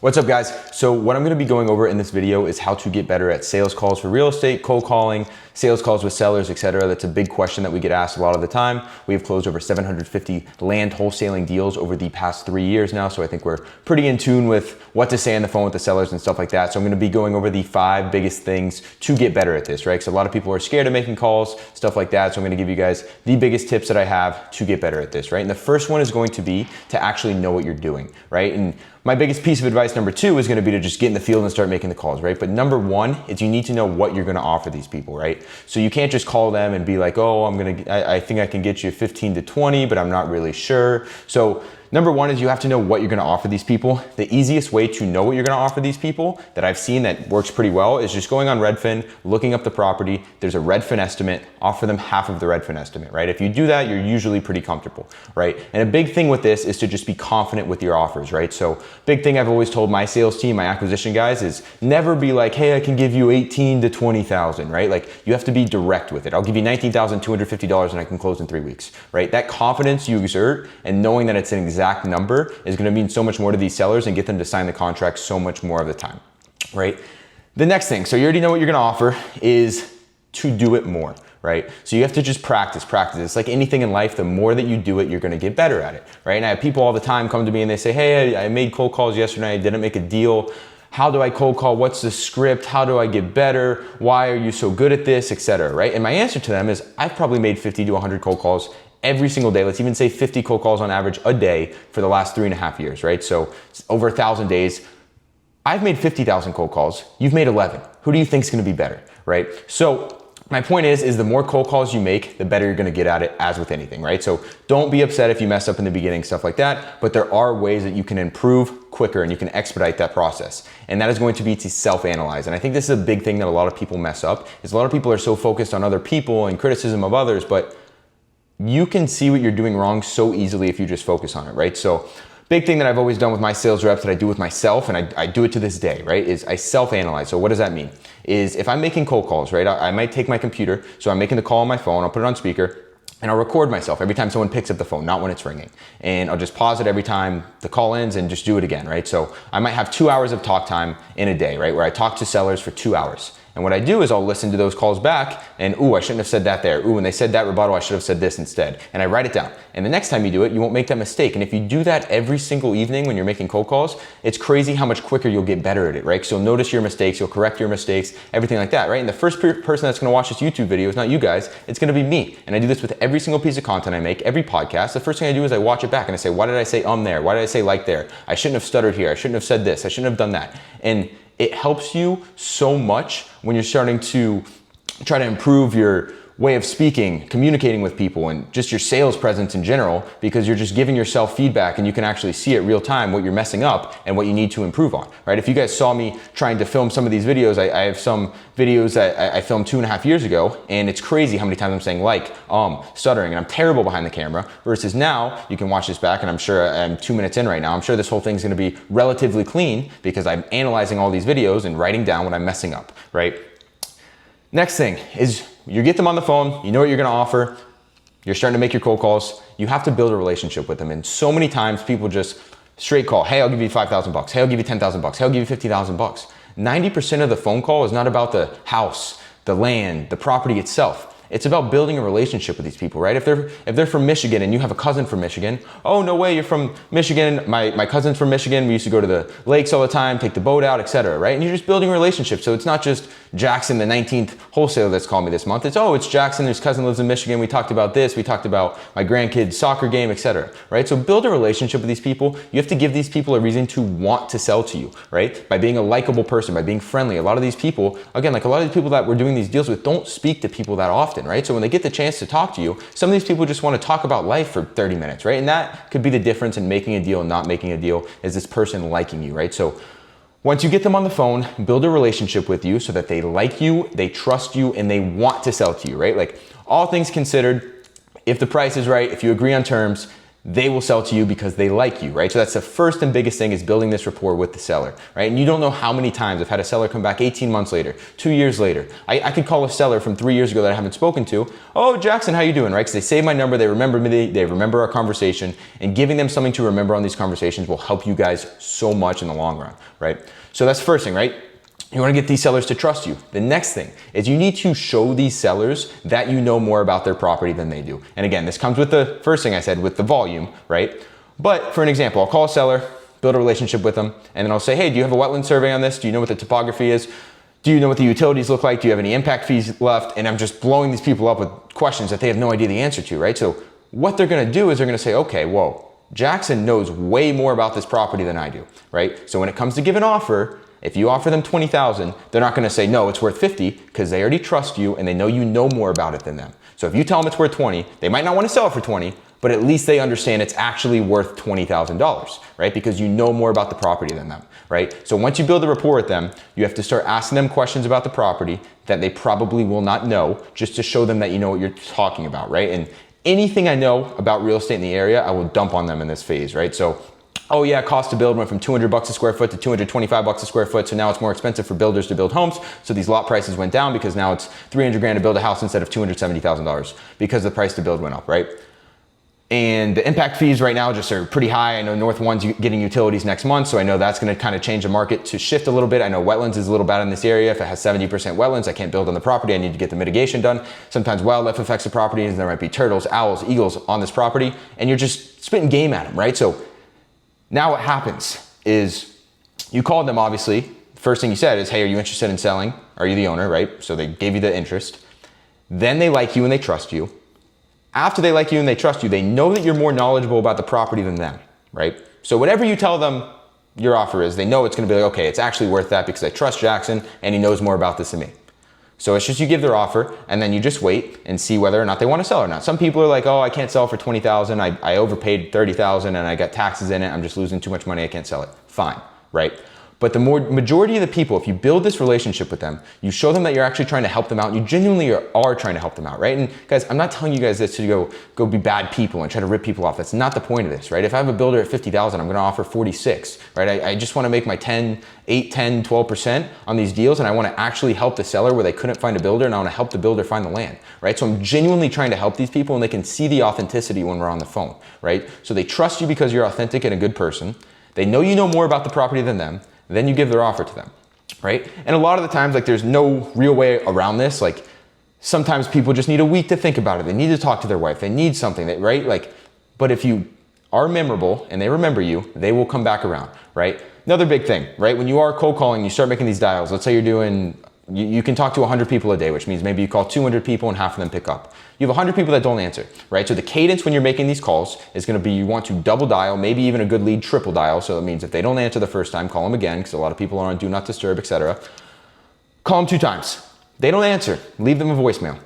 What's up guys? So what I'm gonna be going over in this video is how to get better at sales calls for real estate, cold calling, sales calls with sellers, etc. That's a big question that we get asked a lot of the time. We've closed over 750 land wholesaling deals over the past 3 years now. So I think we're pretty in tune with what to say on the phone with the sellers and stuff like that. So I'm gonna be going over the 5 biggest things to get better at this, right? Because a lot of people are scared of making calls, stuff like that. So I'm gonna give you guys the biggest tips that I have to get better at this, right? And the first one is going to be to actually know what you're doing, right? And my biggest piece of advice, number 2, is gonna be to just get in the field and start making the calls, right? But number 1 is you need to know what you're gonna offer these people, right? So you can't just call them and be like, oh, I think I can get you 15 to 20, but I'm not really sure. So number 1 is you have to know what you're gonna offer these people. The easiest way to know what you're gonna offer these people that I've seen that works pretty well is just going on Redfin, looking up the property. There's a Redfin estimate, offer them half of the Redfin estimate, right? If you do that, you're usually pretty comfortable, right? And a big thing with this is to just be confident with your offers, right? So big thing I've always told my sales team, my acquisition guys, is never be like, hey, I can give you 18 to 20,000, right? Like you have to be direct with it. I'll give you $19,250 and I can close in 3 weeks, right? That confidence you exert and knowing that it's an exact number is going to mean so much more to these sellers and get them to sign the contract so much more of the time, right? The next thing, so you already know what you're going to offer, is to do it more, right? So you have to just practice. It's like anything in life, the more that you do it, you're going to get better at it, right? And I have people all the time come to me and they say, hey, I made cold calls yesterday, I didn't make a deal. How do I cold call? What's the script? How do I get better? Why are you so good at this, etc., right? And my answer to them is I've probably made 50 to 100 cold calls every single day. Let's even say 50 cold calls on average a day for the last 3.5 years, right? So over 1,000 days. I've made 50,000 cold calls. You've made 11. Who do you think is going to be better, right? So my point is the more cold calls you make, the better you're going to get at it, as with anything, right? So don't be upset if you mess up in the beginning, stuff like that, but there are ways that you can improve quicker and you can expedite that process. And that is going to be to self-analyze. And I think this is a big thing that a lot of people mess up, is a lot of people are so focused on other people and criticism of others, but you can see what you're doing wrong so easily if you just focus on it, right? So big thing that I've always done with my sales reps that I do with myself, and I do it to this day, right, is I self-analyze. So what does that mean? Is if I'm making cold calls, right, I might take my computer, so I'm making the call on my phone, I'll put it on speaker, and I'll record myself every time someone picks up the phone, not when it's ringing. And I'll just pause it every time the call ends and just do it again, right? So I might have 2 hours of talk time in a day, right, where I talk to sellers for 2 hours. And what I do is I'll listen to those calls back and, ooh, I shouldn't have said that there. Ooh, when they said that rebuttal, I should have said this instead. And I write it down. And the next time you do it, you won't make that mistake. And if you do that every single evening when you're making cold calls, it's crazy how much quicker you'll get better at it, right? So you'll notice your mistakes, you'll correct your mistakes, everything like that, right? And the first person that's gonna watch this YouTube video is not you guys, it's gonna be me. And I do this with every single piece of content I make, every podcast. The first thing I do is I watch it back and I say, why did I say there? Why did I say like there? I shouldn't have stuttered here. I shouldn't have said this. I shouldn't have done that. And it helps you so much when you're starting to try to improve your way of speaking, communicating with people, and just your sales presence in general, because you're just giving yourself feedback and you can actually see it real time what you're messing up and what you need to improve on, right? If you guys saw me trying to film some of these videos, I have some videos that I filmed 2.5 years ago, and it's crazy how many times I'm saying stuttering, and I'm terrible behind the camera, versus now you can watch this back, and I'm sure I'm 2 minutes in right now. I'm sure this whole thing's gonna be relatively clean because I'm analyzing all these videos and writing down what I'm messing up, right? Next thing is you get them on the phone, you know what you're gonna offer, you're starting to make your cold calls, you have to build a relationship with them. And so many times people just straight call, hey, I'll give you $5,000, hey, I'll give you $10,000, hey, I'll give you $50,000. 90% of the phone call is not about the house, the land, the property itself. It's about building a relationship with these people, right? If they're from Michigan and you have a cousin from Michigan, oh, no way, you're from Michigan. My cousin's from Michigan. We used to go to the lakes all the time, take the boat out, etc., right? And you're just building a relationship. So it's not just Jackson, the 19th wholesaler that's called me this month. It's Jackson, his cousin lives in Michigan. We talked about this. We talked about my grandkid's soccer game, etc., right? So build a relationship with these people. You have to give these people a reason to want to sell to you, right? By being a likable person, by being friendly. A lot of these people, again, like a lot of the people that we're doing these deals with don't speak to people that often, right? So when they get the chance to talk to you, some of these people just want to talk about life for 30 minutes, right? And that could be the difference in making a deal and not making a deal, is this person liking you, right? So once you get them on the phone, build a relationship with you so that they like you, they trust you, and they want to sell to you, right? Like all things considered, if the price is right, if you agree on terms, they will sell to you because they like you, right? So that's the first and biggest thing, is building this rapport with the seller, right? And you don't know how many times I've had a seller come back 18 months later, 2 years later. I could call a seller from 3 years ago that I haven't spoken to. Oh, Jackson, how you doing, right? Because they save my number, they remember me, they remember our conversation, and giving them something to remember on these conversations will help you guys so much in the long run, right? So that's the first thing, right? You want to get these sellers to trust you. The next thing is you need to show these sellers that you know more about their property than they do. And again, this comes with the first thing I said, with the volume, right? But for an example, I'll call a seller, build a relationship with them, and then I'll say, hey, do you have a wetland survey on this? Do you know what the topography is? Do you know what the utilities look like? Do you have any impact fees left? And I'm just blowing these people up with questions that they have no idea the answer to, right? So what they're going to do is they're going to say, okay, whoa, Jackson knows way more about this property than I do, right? So when it comes to give an offer, if you offer them $20,000, they're not gonna say, no, it's worth 50, because they already trust you and they know you know more about it than them. So if you tell them it's worth 20, they might not wanna sell it for 20, but at least they understand it's actually worth $20,000, right? Because you know more about the property than them, right? So once you build a rapport with them, you have to start asking them questions about the property that they probably will not know, just to show them that you know what you're talking about, right? And anything I know about real estate in the area, I will dump on them in this phase, right? So, oh yeah, cost to build went from $200 a square foot to $225 a square foot. So now it's more expensive for builders to build homes. So these lot prices went down because now it's 300 grand to build a house instead of $270,000 because the price to build went up, right? And the impact fees right now just are pretty high. I know North One's getting utilities next month, so I know that's gonna kind of change the market to shift a little bit. I know wetlands is a little bad in this area. If it has 70% wetlands, I can't build on the property. I need to get the mitigation done. Sometimes wildlife affects the property, and there might be turtles, owls, eagles on this property, and you're just spitting game at them, right? So now what happens is you called them, obviously. First thing you said is, hey, are you interested in selling? Are you the owner, right? So they gave you the interest. Then they like you and they trust you. After they like you and they trust you, they know that you're more knowledgeable about the property than them, right? So whatever you tell them your offer is, they know it's gonna be like, okay, it's actually worth that because I trust Jackson and he knows more about this than me. So it's just you give their offer and then you just wait and see whether or not they want to sell or not. Some people are like, oh, I can't sell for $20,000. I overpaid $30,000 and I got taxes in it. I'm just losing too much money. I can't sell it. Fine, right? But the majority of the people, if you build this relationship with them, you show them that you're actually trying to help them out. You genuinely are trying to help them out, right? And guys, I'm not telling you guys this to go be bad people and try to rip people off. That's not the point of this, right? If I have a builder at 50,000, I'm gonna offer 46, right? I just wanna make my 8, 10, 12% on these deals, and I wanna actually help the seller where they couldn't find a builder, and I wanna help the builder find the land, right? So I'm genuinely trying to help these people, and they can see the authenticity when we're on the phone, right? So they trust you because you're authentic and a good person. They know you know more about the property than them. Then you give their offer to them, right? And a lot of the times, like, there's no real way around this. Like, sometimes people just need a week to think about it. They need to talk to their wife. They need something, right? Like, but if you are memorable and they remember you, they will come back around, right? Another big thing, right? When you are cold calling, you start making these dials. Let's say you're doing, you can talk to 100 people a day, which means maybe you call 200 people and half of them pick up. You have 100 people that don't answer, right? So the cadence when you're making these calls is gonna be, you want to double dial, maybe even a good lead triple dial. So it means if they don't answer the first time, call them again, because a lot of people are on do not disturb, etc. Call them 2 times. They don't answer, leave them a voicemail.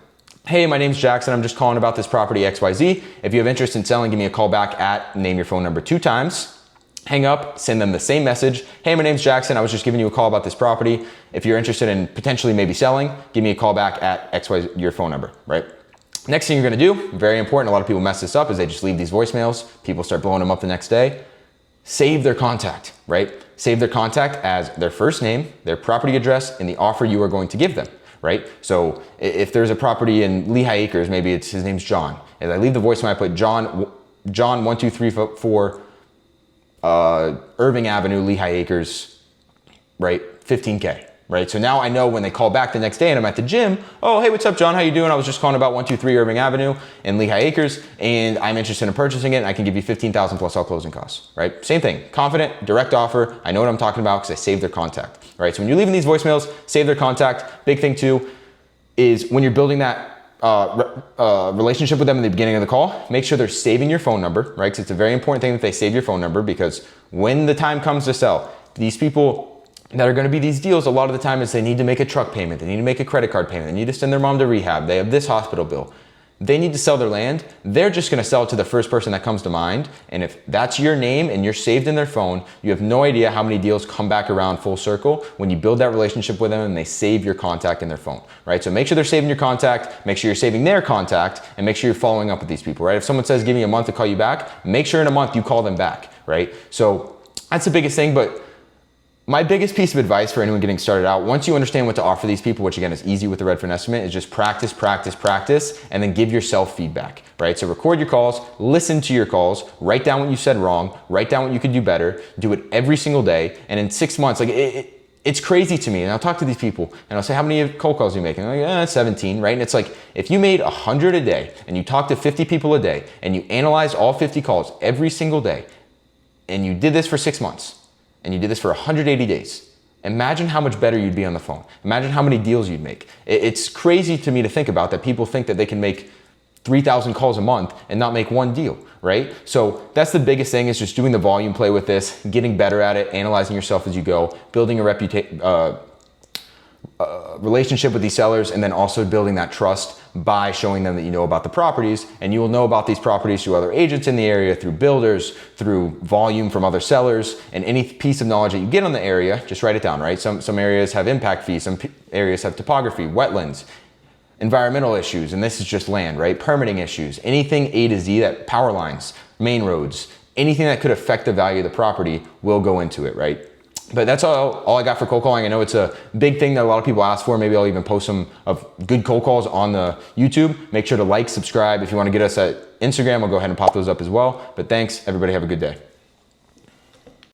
Hey, my name's Jackson. I'm just calling about this property XYZ. If you have interest in selling, give me a call back at, name your phone number 2 times. Hang up, send them the same message. Hey, my name's Jackson. I was just giving you a call about this property. If you're interested in potentially maybe selling, give me a call back at XYZ, your phone number, right? Next thing you're gonna do, very important, a lot of people mess this up, is they just leave these voicemails. People start blowing them up the next day. Save their contact, right? Save their contact as their first name, their property address, and the offer you are going to give them, right? So if there's a property in Lehigh Acres, maybe it's, his name's John. As I leave the voicemail, I put John 1234 Irving Avenue, Lehigh Acres, right? 15K. Right? So now I know when they call back the next day and I'm at the gym, oh, hey, what's up, John? How you doing? I was just calling about 123 Irving Avenue in Lehigh Acres, and I'm interested in purchasing it, and I can give you $15,000 plus all closing costs, right? Same thing, confident, direct offer. I know what I'm talking about because I saved their contact, right? So when you're leaving these voicemails, save their contact. Big thing too is when you're building that relationship with them in the beginning of the call, make sure they're saving your phone number, right? Because it's a very important thing that they save your phone number, because when the time comes to sell, these people that are gonna be these deals, a lot of the time is they need to make a truck payment, they need to make a credit card payment, they need to send their mom to rehab, they have this hospital bill. they need to sell their land. They're just gonna sell it to the first person that comes to mind. And if that's your name and you're saved in their phone, you have no idea how many deals come back around full circle when you build that relationship with them and they save your contact in their phone, right? So make sure they're saving your contact, make sure you're saving their contact, and make sure you're following up with these people, right? If someone says, give me a month to call you back, make sure in a month you call them back, right? So that's the biggest thing. But my biggest piece of advice for anyone getting started out, once you understand what to offer these people, which again is easy with the Redfin estimate, is just practice, practice, practice, and then give yourself feedback, right? So record your calls, listen to your calls, write down what you said wrong, write down what you could do better, do it every single day. And in 6 months, like it's crazy to me. And I'll talk to these people and I'll say, how many cold calls are you making? I'm like, 17, right? And it's like, if you made 100 a day and you talked to 50 people a day and you analyzed all 50 calls every single day, and you did this for 6 months, and you did this for 180 days, imagine how much better you'd be on the phone. Imagine how many deals you'd make. It's crazy to me to think about that people think that they can make 3,000 calls a month and not make one deal, right? So that's the biggest thing, is just doing the volume play with this, getting better at it, analyzing yourself as you go, building a relationship with these sellers, and then also building that trust by showing them that you know about the properties. And you will know about these properties through other agents in the area, through builders, through volume from other sellers, and any piece of knowledge that you get on the area, just write it down, right? Some areas have impact fees, some areas have topography, wetlands, environmental issues, and this is just land, right? Permitting issues, anything A to Z, that power lines, main roads, anything that could affect the value of the property will go into it, right? But that's all I got for cold calling. I know it's a big thing that a lot of people ask for. Maybe I'll even post some of good cold calls on the YouTube. Make sure to like, subscribe. If you want to get us at Instagram, I'll go ahead and pop those up as well. But thanks, everybody. Have a good day.